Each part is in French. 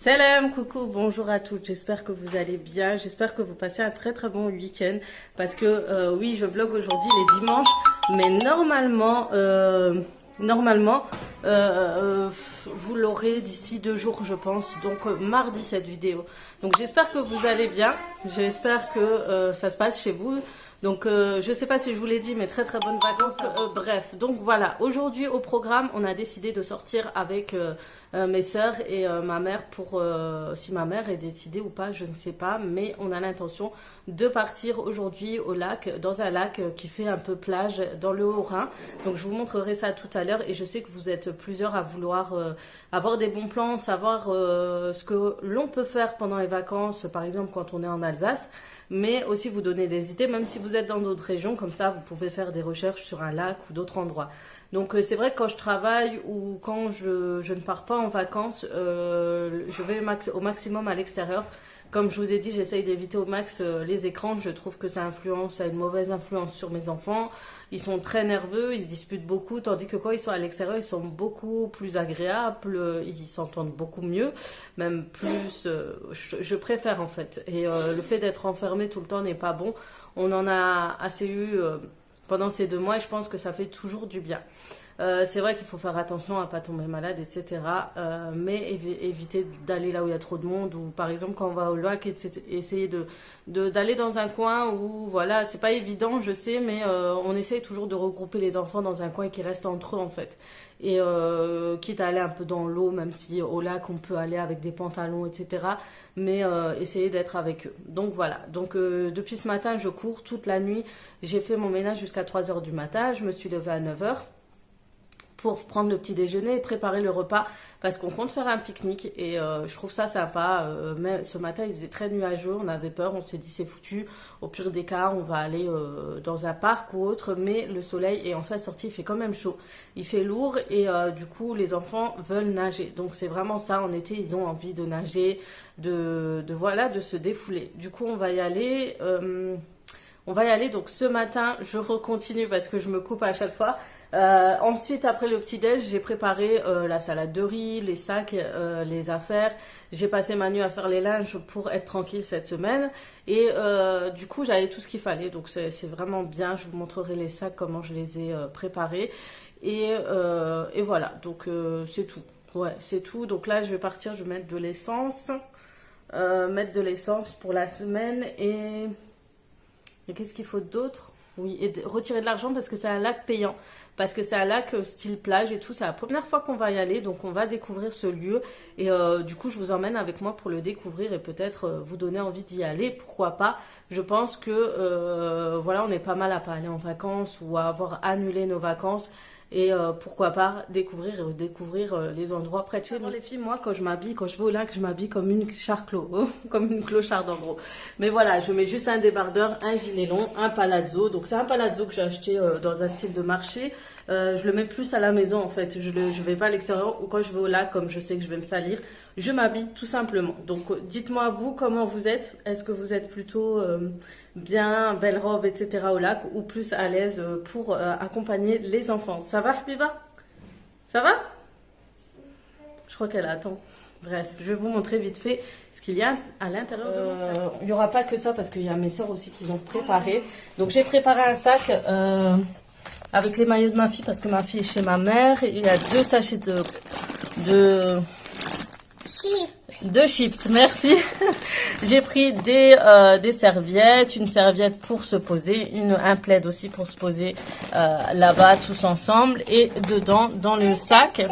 Salam, coucou, bonjour à toutes, j'espère que vous allez bien, j'espère que vous passez un très très bon week-end parce que oui, je vlog aujourd'hui les dimanches, mais normalement vous l'aurez d'ici 2 jours je pense, donc mardi cette vidéo. Donc j'espère que vous allez bien, j'espère que ça se passe chez vous. Donc je sais pas si je vous l'ai dit, mais très très bonnes vacances. Bref, donc voilà, aujourd'hui au programme, on a décidé de sortir avec mes sœurs et ma mère pour, si ma mère est décidée ou pas, je ne sais pas, mais on a l'intention de partir aujourd'hui au lac, dans un lac qui fait un peu plage dans le Haut-Rhin. Donc je vous montrerai ça tout à l'heure et je sais que vous êtes plusieurs à vouloir avoir des bons plans, savoir ce que l'on peut faire pendant les vacances, par exemple quand on est en Alsace. Mais aussi vous donner des idées, même si vous êtes dans d'autres régions, comme ça vous pouvez faire des recherches sur un lac ou d'autres endroits. Donc c'est vrai que quand je travaille ou quand je ne pars pas en vacances, je vais au maximum à l'extérieur. Comme je vous ai dit, j'essaye d'éviter au max les écrans. Je trouve que ça a une mauvaise influence sur mes enfants. Ils sont très nerveux, ils se disputent beaucoup, tandis que quand ils sont à l'extérieur, ils sont beaucoup plus agréables, ils s'entendent beaucoup mieux, même plus. Je préfère en fait. Et le fait d'être enfermé tout le temps n'est pas bon. On en a assez eu pendant ces 2 mois et je pense que ça fait toujours du bien. C'est vrai qu'il faut faire attention à pas tomber malade, etc. Mais éviter d'aller là où il y a trop de monde ou par exemple quand on va au lac, essayer d'aller dans un coin où voilà, c'est pas évident, je sais, mais on essaye toujours de regrouper les enfants dans un coin et qu'ils restent entre eux en fait. Et quitte à aller un peu dans l'eau, même si au lac on peut aller avec des pantalons, etc. Mais essayer d'être avec eux. Donc voilà. Donc depuis ce matin, je cours toute la nuit. J'ai fait mon ménage jusqu'à 3h du matin. Je me suis levée à 9h. Pour prendre le petit déjeuner et préparer le repas parce qu'on compte faire un pique-nique et je trouve ça sympa. Mais ce matin il faisait très nuageux, on avait peur, on s'est dit c'est foutu, au pire des cas on va aller dans un parc ou autre, mais le soleil est en fait sorti, il fait quand même chaud, il fait lourd et du coup les enfants veulent nager, donc c'est vraiment ça, en été ils ont envie de nager, voilà, de se défouler. Du coup on va y aller. Donc ce matin je recontinue parce que je me coupe à chaque fois. Ensuite, après le petit-déj, j'ai préparé la salade de riz, les sacs, les affaires. J'ai passé ma nuit à faire les linges pour être tranquille cette semaine. Et du coup, j'avais tout ce qu'il fallait. Donc, c'est vraiment bien. Je vous montrerai les sacs, comment je les ai préparés. Et voilà. Donc, c'est tout. Ouais, c'est tout. Donc là, je vais partir. Je vais mettre de l'essence. Mettre de l'essence pour la semaine. Et qu'est-ce qu'il faut d'autre? Oui, et retirer de l'argent parce que c'est un lac payant. Parce que c'est un lac style plage et tout. C'est la première fois qu'on va y aller. Donc on va découvrir ce lieu. Et du coup, je vous emmène avec moi pour le découvrir et peut-être vous donner envie d'y aller. Pourquoi pas? Je pense que voilà, on est pas mal à pas aller en vacances ou à avoir annulé nos vacances. Et pourquoi pas découvrir les endroits près de chez nous. Les filles, moi quand je vais au lac, je m'habille comme une charclo, comme une clocharde en gros. Mais voilà, je mets juste un débardeur, un gilet long, un palazzo. Donc c'est un palazzo que j'ai acheté dans un style de marché. Je le mets plus à la maison en fait. Je vais pas à l'extérieur ou quand je vais au lac, comme je sais que je vais me salir, je m'habille tout simplement. Donc dites-moi vous comment vous êtes. Est-ce que vous êtes plutôt bien, belle robe, etc. au lac ou plus à l'aise pour accompagner les enfants? Ça va, Habiba? Ça va? Je crois qu'elle attend. Bref, je vais vous montrer vite fait ce qu'il y a à l'intérieur de mon sac. Il n'y aura pas que ça parce qu'il y a mes soeurs aussi qui ont préparé. Donc j'ai préparé un sac avec les maillots de ma fille parce que ma fille est chez ma mère. Il y a 2 sachets de chips, merci. J'ai pris des serviettes, une serviette pour se poser, un plaid aussi pour se poser là-bas tous ensemble. Et dedans, dans le sac,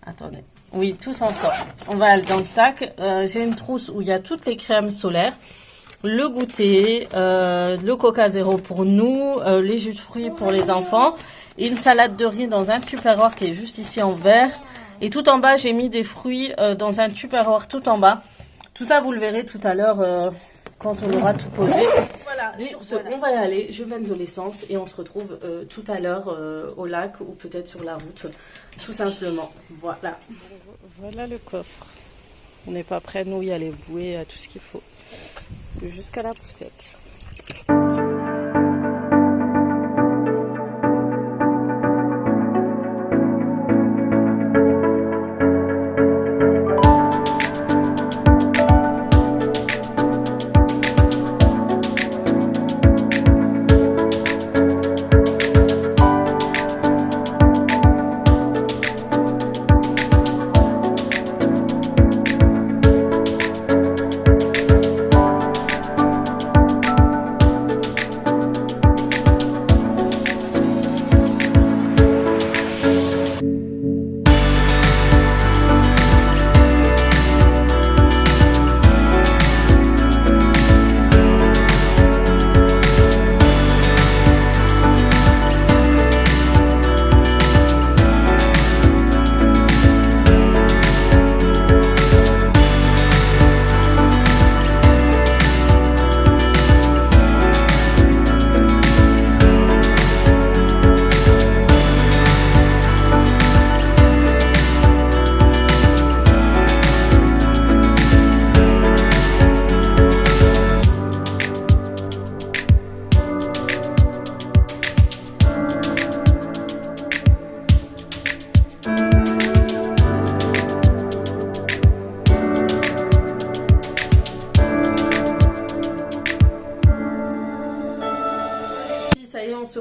attendez, oui, tous ensemble. On va aller dans le sac. J'ai une trousse où il y a toutes les crèmes solaires, le goûter, le Coca Zéro pour nous, les jus de fruits pour les enfants, et une salade de riz dans un tupperware qui est juste ici en verre. Et tout en bas, j'ai mis des fruits dans un tupperware tout en bas. Tout ça, vous le verrez tout à l'heure quand on aura tout posé. Voilà, sur ce, on va y aller. Je vais mettre de l'essence et on se retrouve tout à l'heure au lac ou peut-être sur la route, tout simplement. Voilà. Voilà le coffre. On n'est pas prêt, nous, y aller bouer à tout ce qu'il faut. Jusqu'à la poussette.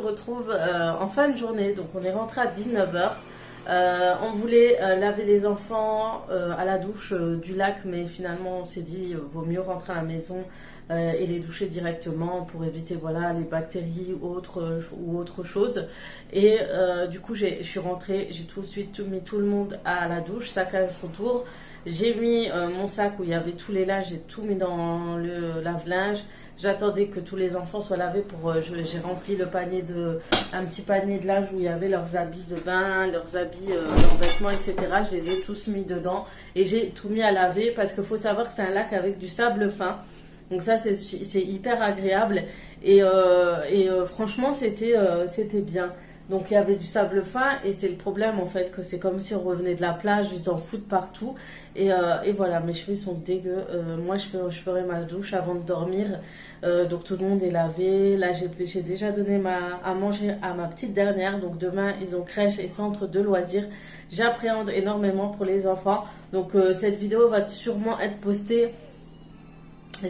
retrouve en fin de journée, donc on est rentré à 19h. On voulait laver les enfants à la douche du lac, mais finalement on s'est dit vaut mieux rentrer à la maison et les doucher directement pour éviter voilà les bactéries ou autre chose. Et du coup je suis rentrée, j'ai tout de suite mis tout le monde à la douche, chacun à son tour. J'ai mis mon sac où il y avait tous les linges, j'ai tout mis dans le lave-linge. J'attendais que tous les enfants soient lavés j'ai rempli le panier un petit panier de linge où il y avait leurs habits de bain, leurs habits, leurs vêtements, etc. Je les ai tous mis dedans et j'ai tout mis à laver parce qu'il faut savoir que c'est un lac avec du sable fin. Donc ça c'est hyper agréable et franchement c'était bien. Donc il y avait du sable fin et c'est le problème en fait que c'est comme si on revenait de la plage, ils en foutent partout et voilà, mes cheveux sont dégueux. Moi je ferai ma douche avant de dormir, donc tout le monde est lavé. Là j'ai déjà donné à manger à ma petite dernière, donc demain ils ont crèche et centre de loisirs. J'appréhende énormément pour les enfants, donc cette vidéo va sûrement être postée.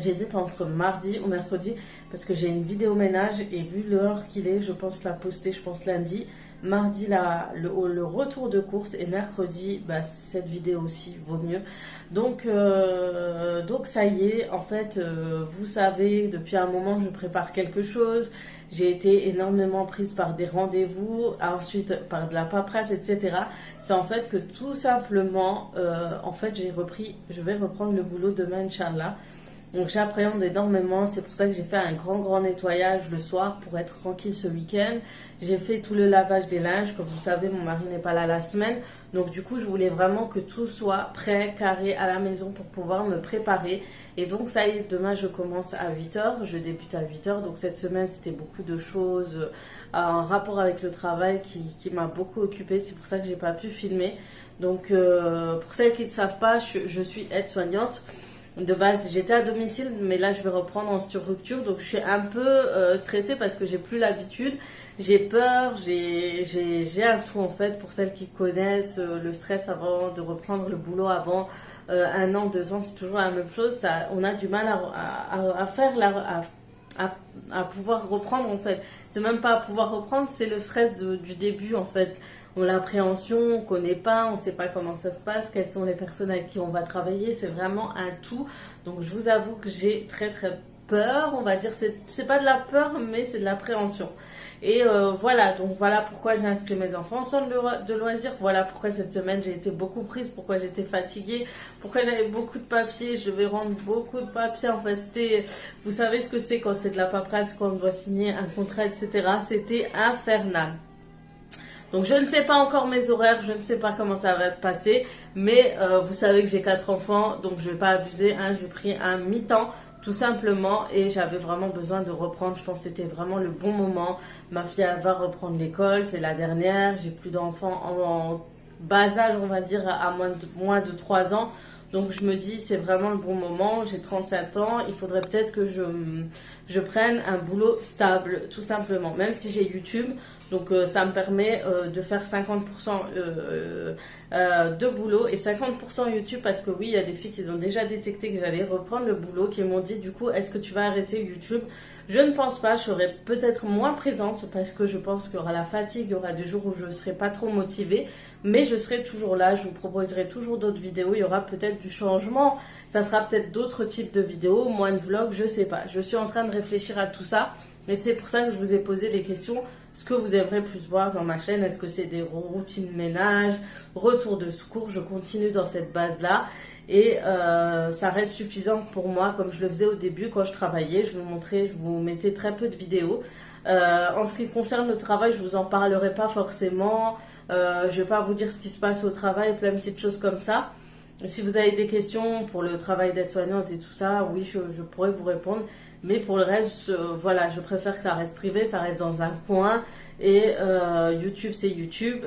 J'hésite entre mardi ou mercredi parce que j'ai une vidéo ménage et vu l'heure qu'il est, je pense la poster, je pense lundi. Mardi, le retour de course et mercredi, cette vidéo aussi vaut mieux. Donc ça y est, en fait, vous savez, depuis un moment, je prépare quelque chose. J'ai été énormément prise par des rendez-vous, ensuite par de la paperasse, etc. C'est en fait que tout simplement, en fait, je vais reprendre le boulot demain, Inch'Allah. Donc j'appréhende énormément, c'est pour ça que j'ai fait un grand nettoyage le soir pour être tranquille ce week-end. J'ai fait tout le lavage des linges, comme vous savez mon mari n'est pas là la semaine. Donc du coup je voulais vraiment que tout soit prêt, carré à la maison pour pouvoir me préparer. Et donc ça y est, demain je commence à 8h, je débute à 8h. Donc cette semaine c'était beaucoup de choses en rapport avec le travail qui m'a beaucoup occupée. C'est pour ça que j'ai pas pu filmer. Donc pour celles qui ne savent pas, je suis aide-soignante. De base, j'étais à domicile, mais là, je vais reprendre en structure. Donc, je suis un peu stressée parce que j'ai plus l'habitude. J'ai peur, j'ai un tout en fait. Pour celles qui connaissent le stress avant de reprendre le boulot, avant 1 an, 2 ans, c'est toujours la même chose. On a du mal à pouvoir reprendre en fait. C'est même pas à pouvoir reprendre, c'est le stress du début en fait. On a l'appréhension, on ne connaît pas, on ne sait pas comment ça se passe, quelles sont les personnes avec qui on va travailler, c'est vraiment un tout. Donc je vous avoue que j'ai très peur, on va dire, c'est pas de la peur, mais c'est de l'appréhension. Et voilà, donc voilà pourquoi j'ai inscrit mes enfants en centre de loisirs, voilà pourquoi cette semaine j'ai été beaucoup prise, pourquoi j'étais fatiguée, pourquoi j'avais beaucoup de papiers, je devais rendre beaucoup de papiers, en fait vous savez ce que c'est quand c'est de la paperasse, quand on doit signer un contrat, etc. C'était infernal. Donc je ne sais pas encore mes horaires, je ne sais pas comment ça va se passer, mais vous savez que j'ai 4 enfants, donc je ne vais pas abuser, hein, j'ai pris un mi-temps tout simplement et j'avais vraiment besoin de reprendre, je pense que c'était vraiment le bon moment. Ma fille elle va reprendre l'école, c'est la dernière, j'ai plus d'enfants en bas âge on va dire à moins de 3 ans. Donc je me dis c'est vraiment le bon moment, j'ai 35 ans, il faudrait peut-être que je prenne un boulot stable tout simplement, même si j'ai YouTube. Donc ça me permet de faire 50% de boulot et 50% YouTube parce que oui, il y a des filles qui ont déjà détecté que j'allais reprendre le boulot, qui m'ont dit du coup, est-ce que tu vas arrêter YouTube? Je ne pense pas, je serai peut-être moins présente parce que je pense qu'il y aura la fatigue, il y aura des jours où je ne serai pas trop motivée, mais je serai toujours là, je vous proposerai toujours d'autres vidéos, il y aura peut-être du changement, ça sera peut-être d'autres types de vidéos, moins de vlogs, je ne sais pas. Je suis en train de réfléchir à tout ça, mais c'est pour ça que je vous ai posé les questions. Ce que vous aimeriez plus voir dans ma chaîne, est-ce que c'est des routines ménage, retour de secours? Je continue dans cette base-là et ça reste suffisant pour moi, comme je le faisais au début quand je travaillais. Je vous mettais très peu de vidéos. En ce qui concerne le travail, je vous en parlerai pas forcément. Je vais pas vous dire ce qui se passe au travail, plein de petites choses comme ça. Si vous avez des questions pour le travail d'aide-soignante et tout ça, oui, je pourrais vous répondre. Mais pour le reste, voilà, je préfère que ça reste privé, ça reste dans un coin. Et YouTube, c'est YouTube.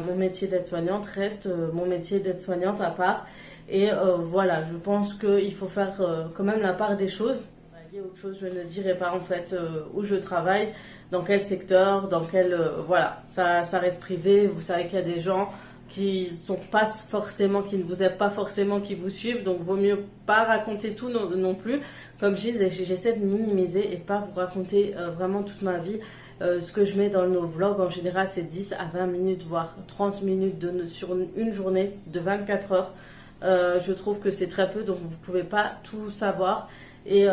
Mon métier d'aide-soignante reste mon métier d'aide-soignante à part. Et voilà, je pense qu'il faut faire quand même la part des choses. Il y a autre chose, je ne dirai pas en fait où je travaille, dans quel secteur, dans quel... voilà, ça reste privé. Vous savez qu'il y a des gens qui sont pas forcément, qui ne vous aident pas forcément, qui vous suivent, donc vaut mieux pas raconter tout non plus. Comme je dis, j'essaie de minimiser et pas vous raconter vraiment toute ma vie. Ce que je mets dans nos vlogs en général c'est 10 à 20 minutes voire 30 minutes sur une journée de 24 heures. Je trouve que c'est très peu, donc vous ne pouvez pas tout savoir. Et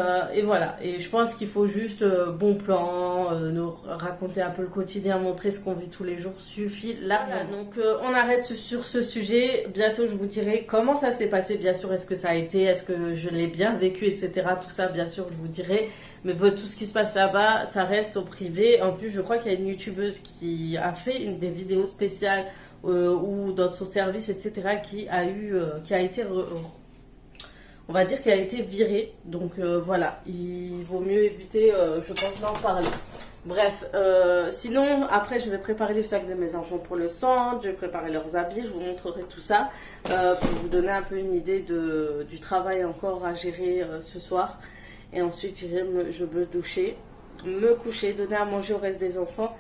voilà, et je pense qu'il faut juste bon plan, nous raconter un peu le quotidien, montrer ce qu'on vit tous les jours suffit largement. Voilà, donc on arrête sur ce sujet. Bientôt je vous dirai comment ça s'est passé, bien sûr, est-ce que ça a été, est-ce que je l'ai bien vécu, etc. Tout ça bien sûr je vous dirai, mais bon, tout ce qui se passe là-bas ça reste au privé. En plus je crois qu'il y a une youtubeuse qui a fait des vidéos spéciales ou dans son service, etc. qui a été on va dire qu'elle a été virée, donc voilà, il vaut mieux éviter, je pense, d'en parler. Bref, sinon, après, je vais préparer le sac de mes enfants pour le centre, je vais préparer leurs habits, je vous montrerai tout ça, pour vous donner un peu une idée du travail encore à gérer ce soir. Et ensuite, je me doucher, me coucher, donner à manger au reste des enfants,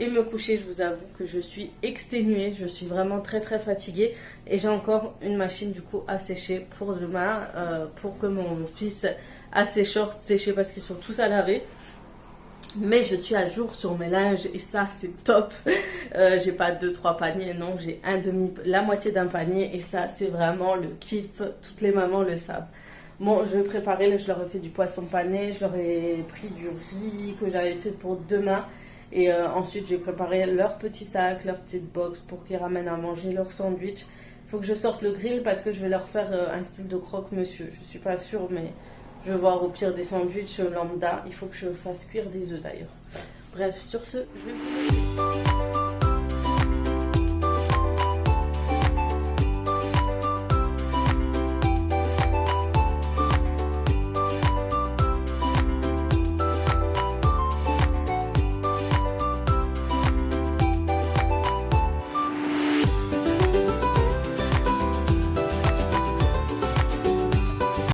et me coucher. Je vous avoue que je suis exténuée, je suis vraiment très très fatiguée et j'ai encore une machine du coup à sécher pour demain, pour que mon fils a ses shorts séchés parce qu'ils sont tous à laver. Mais je suis à jour sur mes linges et ça c'est top. J'ai pas 2-3 paniers, non, j'ai la moitié d'un panier et ça c'est vraiment le kiff, toutes les mamans le savent. Bon, je vais préparer, je leur ai fait du poisson pané, je leur ai pris du riz que j'avais fait pour demain. Et ensuite, j'ai préparé leur petit sac, leur petite box pour qu'ils ramènent à manger leur sandwich. Il faut que je sorte le grill parce que je vais leur faire un style de croque-monsieur. Je suis pas sûre, mais je vais voir au pire des sandwichs lambda. Il faut que je fasse cuire des œufs d'ailleurs. Bref, sur ce, je vais vous laisser.